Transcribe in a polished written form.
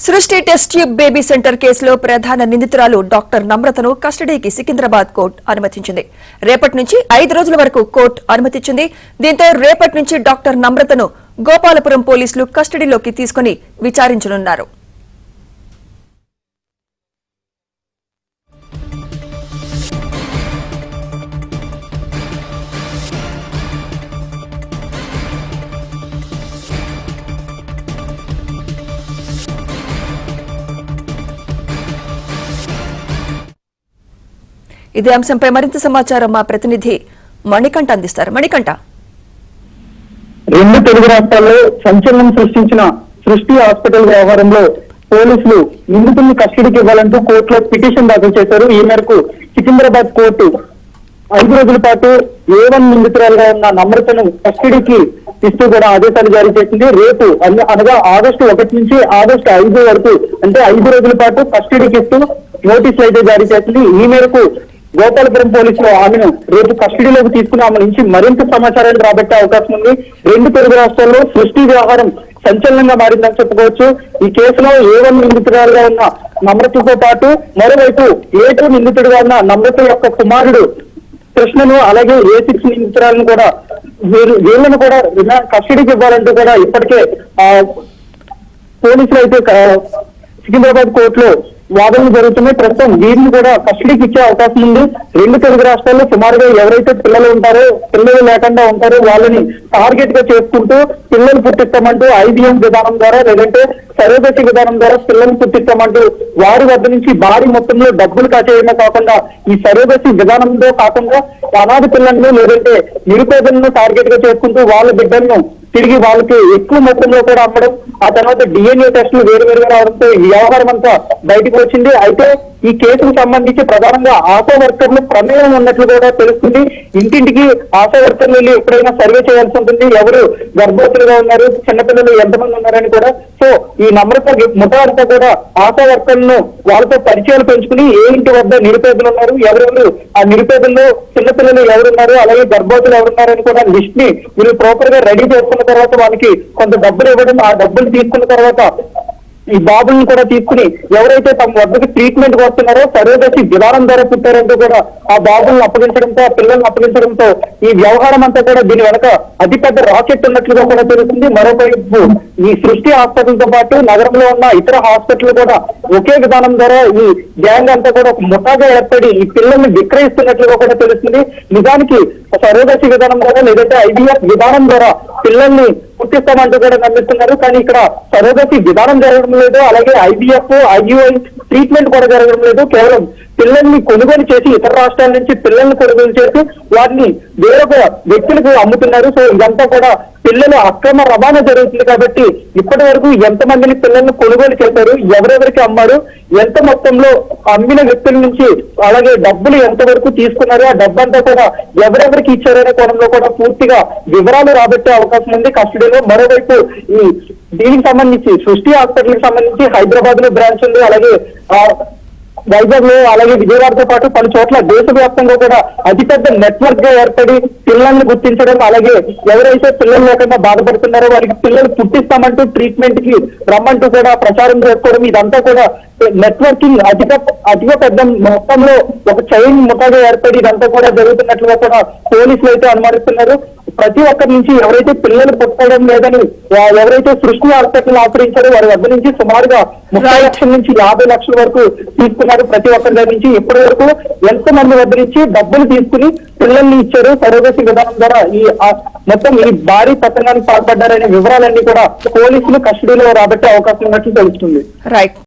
సృష్టి test tube baby centre కేసులో ప్రధాన నిందితురాలు డాక్టర్ నమ్రతను కస్టడీకి సికింద్రాబాద్ కోర్టు అనుమతించింది. రేపటి నుంచి 5 రోజుల వరకు కోర్టు అనుమతించింది. దీంతో రేపటి నుంచి డాక్టర్ నమ్రతను గోపాలపురం పోలీసులు కస్టడీలోకి తీసుకుని విచారించనున్నారు. ఇదే అంశంపై మరింత సమాచారం మా ప్రతినిధి మణికంఠ అందిస్తారు. మణికంఠ, రెండు తెలుగు రాష్ట్రాల్లో సంచలనం సృష్టించిన సృష్టి హాస్పిటల్ వ్యవహారంలో పోలీసులు నిందితుల్ని కస్టడీకి ఇవ్వాలంటూ కోర్టులో పిటిషన్ దాఖలు చేశారు. ఈ మేరకు సికింద్రాబాద్ కోర్టు 5 రోజుల పాటు A1 నిందితురాలుగా ఉన్న నమ్రతను కస్టడీకి ఇస్తూ కూడా ఆదేశాలు జారీ చేసింది. రేపు అనగా ఆగస్టు 1 నుంచి ఆగస్టు 5 వరకు అంటే 5 రోజుల పాటు కస్టడీకి ఇస్తూ నోటీసులు అయితే జారీ చేసింది. ఈ మేరకు గోపాలపురం పోలీసులు ఆమెను రేపు కస్టడీలోకి తీసుకుని ఆమె నుంచి మరింత సమాచారాన్ని రాబట్టే అవకాశం ఉంది. రెండు తెలుగు రాష్ట్రాల్లో సృష్టి వ్యవహారం సంచలనంగా మారిందని చెప్పుకోవచ్చు. ఈ కేసులో A1 నిందితురాలుగా ఉన్న నమ్రతతో పాటు మరోవైపు A2 నిందితుడిగా ఉన్న నమ్రత యొక్క కుమారుడు కృష్ణను అలాగే A6 నిందితురాలను కూడా వీళ్ళను కూడా కస్టడీకి ఇవ్వాలంటూ కూడా ఇప్పటికే పోలీసులు అయితే సికింద్రాబాద్ కోర్టులో వాదనలు జరుగుతున్నాయి. ప్రస్తుతం వీరిని కూడా కస్టడీకి ఇచ్చే అవకాశం ఉంది. రెండు తెలుగు రాష్ట్రాల్లో సుమారుగా ఎవరైతే పిల్లలు ఉంటారో పిల్లలు లేకుండా ఉంటారో వాళ్ళని టార్గెట్ గా చేసుకుంటూ పిల్లలు పుట్టిస్తామంటూ IVF విధానం ద్వారా లేదంటే సరోగసి విధానం ద్వారా పిల్లలు పుట్టిస్తామంటూ వారి వద్ద నుంచి భారీ మొత్తంలో డబ్బులు కాచేయడమే కాకుండా ఈ సరోగసి విధానంతో కాకుండా అనాథ పిల్లలను లేదంటే నిరుపేదలను టార్గెట్ గా చేసుకుంటూ వాళ్ళ బిడ్డలను తిరిగి వాళ్ళకి ఎక్కువ మొత్తంలో కూడా అమ్మడం, ఆ తర్వాత DNA టెస్టులు వేరువేరుగా రావడంతో ఈ వ్యవహారం అంతా బయటకు వచ్చింది. అయితే ఈ కేసుకు సంబంధించి ప్రధానంగా ఆశా వర్కర్లు ప్రమేయం ఉన్నట్లు కూడా తెలుస్తుంది. ఇంటింటికి ఆశా వర్కర్లు వెళ్ళి ఎప్పుడైనా సర్వే చేయాల్సి ఉంటుంది, ఎవరు గర్భవతులుగా ఉన్నారు, చిన్నపిల్లలు ఎంతమంది ఉన్నారని కూడా. సో ఈ నమ్రత ముఠా అంతా కూడా ఆశా వర్కర్లను వాళ్ళతో పరిచయాలు పెంచుకుని ఏ ఇంటి వద్ద నిరుపేదలు ఉన్నారు, ఎవరెవరు ఆ నిరుపేదల్లో చిన్నపిల్లలు ఎవరున్నారు, అలాగే గర్భవతులు ఎవరున్నారని కూడా లిస్ట్ ని వీళ్ళు ప్రాపర్ గా రెడీ చేసుకున్న తర్వాత వాళ్ళకి కొంత డబ్బులు ఇవ్వడం, ఆ డబ్బులు తీసుకున్న తర్వాత ఈ బాబుల్ని కూడా తీసుకుని ఎవరైతే తమ వద్దకు ట్రీట్మెంట్ వస్తున్నారో సరోగసి విధానం ద్వారా పుట్టారంటూ కూడా ఆ బాబులను అప్పగించడంతో ఆ పిల్లల్ని అప్పగించడంతో ఈ వ్యవహారం అంతా కూడా దీని వెనక అతిపెద్ద రాకెట్ ఉన్నట్లుగా కూడా తెలుస్తుంది. మరోవైపు ఈ సృష్టి హాస్పిటల్ తో పాటు నగరంలో ఉన్న ఇతర హాస్పిటల్ కూడా ఒకే విధానం ద్వారా ఈ గ్యాంగ్ అంతా కూడా ఒక ముఠాగా ఏర్పడి ఈ పిల్లల్ని విక్రయిస్తున్నట్లుగా కూడా తెలుస్తుంది. నిజానికి సరోగసి విధానం ద్వారా లేదంటే IVF విధానం ద్వారా పిల్లల్ని పుట్టిస్తామంటూ కూడా నమ్మిస్తున్నారు. కానీ ఇక్కడ సరోగసి విధానం జరగడం లేదు, అలాగే IVF IUI ట్రీట్మెంట్ కూడా జరగడం లేదు. కేవలం పిల్లల్ని కొనుగోలు చేసి ఇతర రాష్ట్రాల నుంచి పిల్లల్ని కొనుగోలు చేసి వారిని వేరొక వ్యక్తులకు అమ్ముతున్నారు. సో ఇదంతా కూడా పిల్లలు అక్రమ రవాణా జరుగుతుంది. కాబట్టి ఇప్పటి వరకు ఎంతమందిని పిల్లల్ని కొనుగోలు చేశారు, ఎవరెవరికి అమ్మారు, ఎంత మొత్తంలో అమ్మిన వ్యక్తుల నుంచి అలాగే డబ్బులు ఎంతవరకు తీసుకున్నారు, ఆ డబ్బంతా కూడా ఎవరెవరికి ఇచ్చారనే కోణంలో కూడా పూర్తిగా వివరాలు రాబట్టే అవకాశం ఉంది కస్టడీలో. మరోవైపు ఈ దీనికి సంబంధించి సృష్టి హాస్పిటల్ కి సంబంధించి హైదరాబాద్ లో బ్రాంచ్ ఉంది, అలాగే వైజాగ్ లో అలాగే విజయవాడతో పాటు పలు చోట్ల దేశవ్యాప్తంగా కూడా అతిపెద్ద నెట్వర్క్ గా ఏర్పడి పిల్లల్ని గుర్తించడం, అలాగే ఎవరైతే పిల్లలు లేకుండా బాధపడుతున్నారో వారికి పిల్లలు పుట్టిస్తామంటూ ట్రీట్మెంట్ కి రమ్మంటూ కూడా ప్రచారం చేసుకోవడం, ఇదంతా కూడా నెట్వర్కింగ్ అతిగా పెద్ద మొత్తంలో ఒక చైన్ ముఠాగా ఏర్పడి ఇదంతా కూడా జరుగుతున్నట్లుగా కూడా పోలీసులు అయితే అనుమానిస్తున్నారు. ప్రతి ఒక్కరి నుంచి ఎవరైతే పిల్లలు పుట్టడం లేదని ఎవరైతే సృష్టి హాస్పిటల్ ఆశ్రయించారో వారి వద్ద నుంచి సుమారుగా 30 లక్షల నుంచి 50 లక్షల వరకు తీసుకున్నారు. ప్రతి ఒక్కరి దగ్గర నుంచి ఇప్పటి వరకు ఎంతమంది వద్ద నుంచి డబ్బులు తీసుకుని పిల్లల్ని ఇచ్చారు, సరోగసి విధానం ద్వారా ఈ మొత్తం ఈ భారీ పతనానికి పాల్పడ్డారనే వివరాలన్నీ కూడా పోలీసులు కస్టడీలో రాబట్టే అవకాశం ఉన్నట్లు తెలుస్తుంది. రైట్.